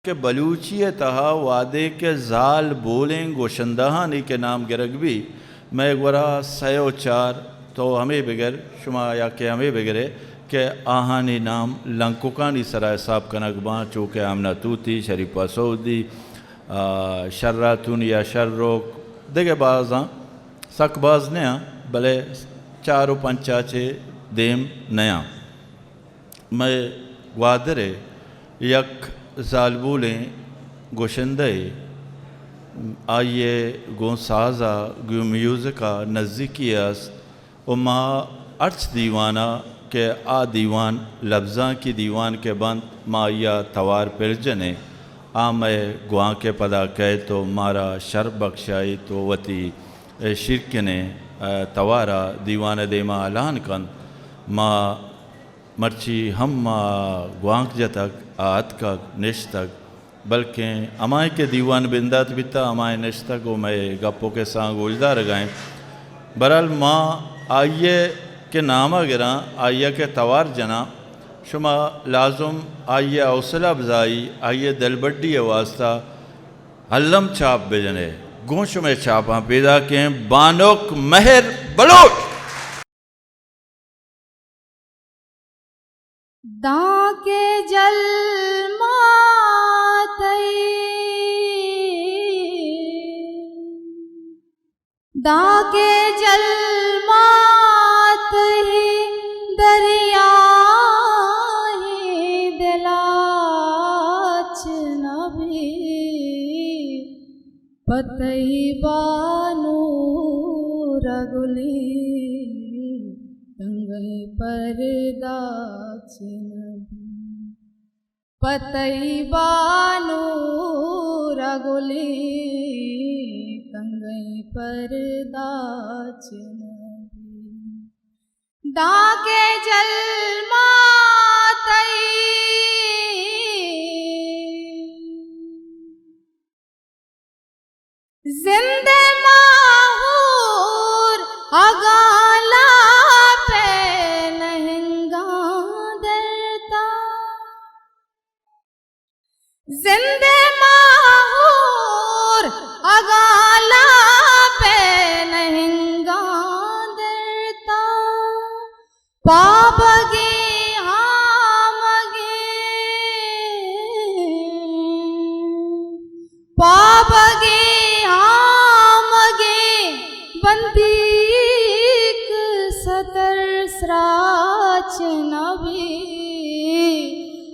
के बलूचिय तहा वादे के जाल बोलें गोशंदहानी के नाम गिरगबी मैं वरा सयो चार तो हमें बगैर शुमा या के हमें बगैरे के आहानी नाम लंकुकानी सराय साहब कनकबा चूँकि आमना तूती शरीफा सऊदी शर्रातून या शर्रोक देगे बाज़ा सकबाज नया भले चारों पंचाचे देम नया मैं वादरे यक जालबूलें गोशंदे आइए गो साजा गो म्यूज़िका नज़दीकियास उमा अर्च दीवाना के आ दीवान लफ्ज़ा की दीवान के बंद माया तवार पिरजने आ मैं गुआ के पदा कह तो मारा शर बख्शाई तो वती शिरक ने तवारा दीवान देमा अलान कन माँ मर्ची हम गुआंक जतक आतक निश्तक बल्कि अमाय के दीवान बिंदात बिता अमाय निश्तक वो मैं गप्पों के सांग उजदार गाएँ बहरहाल माँ आइए के नामा गिरा आइया के तवार जना शुमा लाजुम आइए हौसला अफजाई आइए दलबड्डी वास्ता हल्लम छाप बेजने गोश में छापा पैदा के बानोक महर बलोच दाके जल मातई दाके जल मातई दरिया दिलाच नभी पतई बानू रगुली तंगई परदाच नभी पतई बानू रगुली तंगई परदाच नभी दाके जल मातई जिंदे माहूर अगाला पे लहंगा देता जिंदे माहूर अगाला पे लहंगा देता पापगे हामगे पापगे बंदीक सतर सराच नभी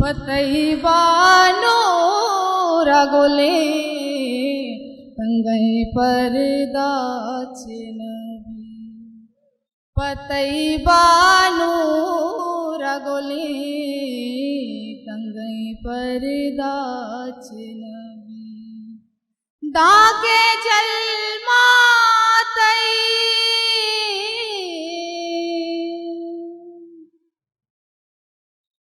पतई बानो रगोले तंगई परदाच नभी पतई बानो रगोले तंगई परदाच नभी दाके जल मातई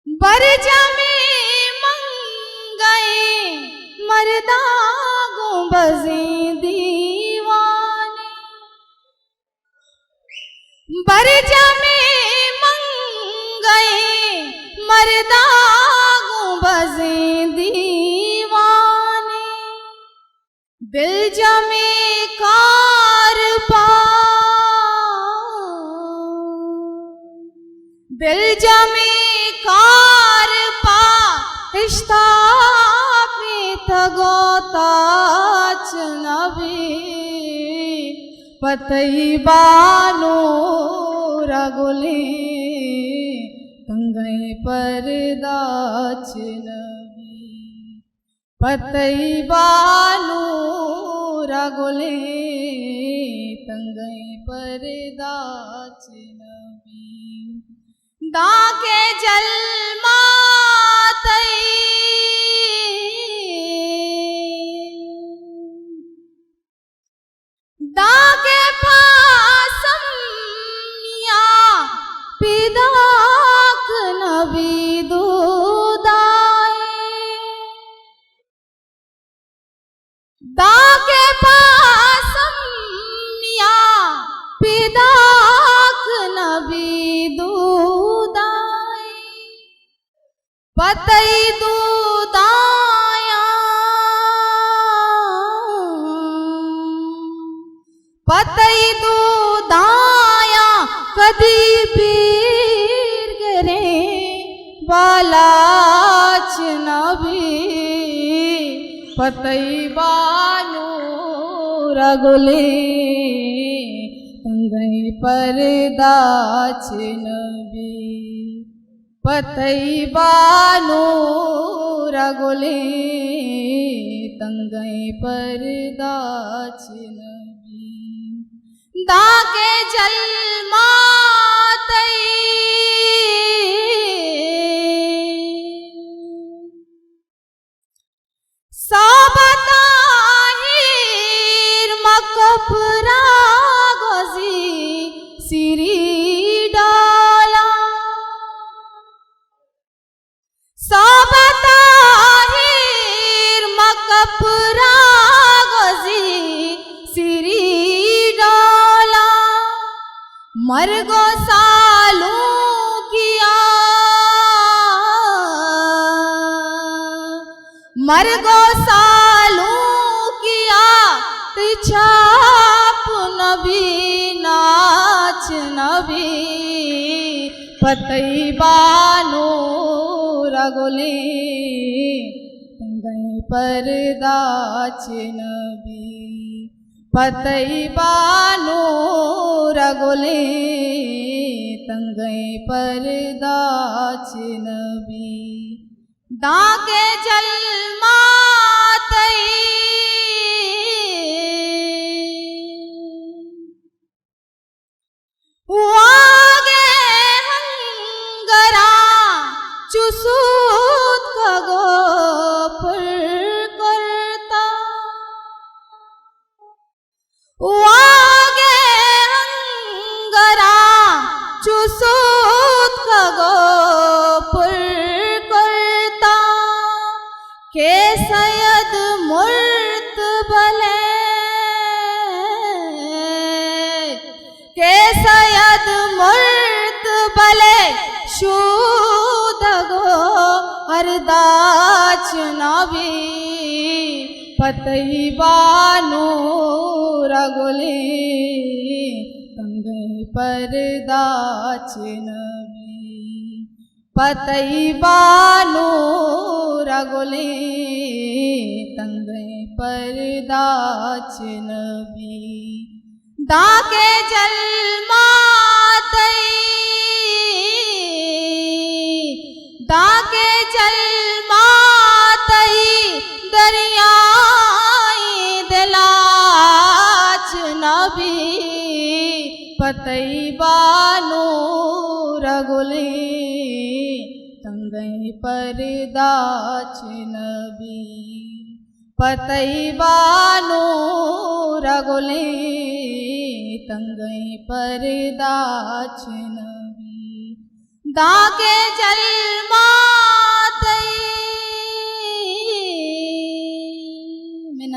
बरजा में मंगए मरदा गुंबज़े दीवाने बरजा में मंगए मरदा गुंबज़े दीवाने दिल जमे कार पा दिल जमे कार पा रिश्ता गोताच नभी पतई बानो रगुले तंगई परदाच नभी पतई बानो रगुले तंगई परदाच नभी दाके जल मातई दाके पासम मिया पिदाक नबी दूदाए दाके पासम मिया पिदाक नबी दूदाए पतई दूदाया बालाच नबी पतई बानू रगुले तंगई परदाच नबी पतई बानू रगुले तंगई परदाच नबी दाके जल मातई साबताहिर मकफरा गोजी सिरी डाला साबताहिर मकफरा गोजी सिरी डाला मरगो सालू किया मरगो सालू किया तिछाप नबी नाच नबी पतई बानो रगोले तंगई परदाच नबी पतई बानो रगोले तंगई परदाच नबी दाके जल मातई वागे हंगरा चुसूत का गोपर करता वागे हंगरा चुसूत का गोपर करता के सैयद मुर्त बले के सैयद मुर्त बले शूदगो अरदाच नबी पतई बानो रगोले तंगई परदाच नबी पतई बानो रगोले तंगई परदाच नबी दाके जल मातई दाके जल मातई दरियाई दिलाच नबी पतई बानो रगोले तंगई परदाच नबी पतई बानो रगोले तंगई परदाच नबी दाके जल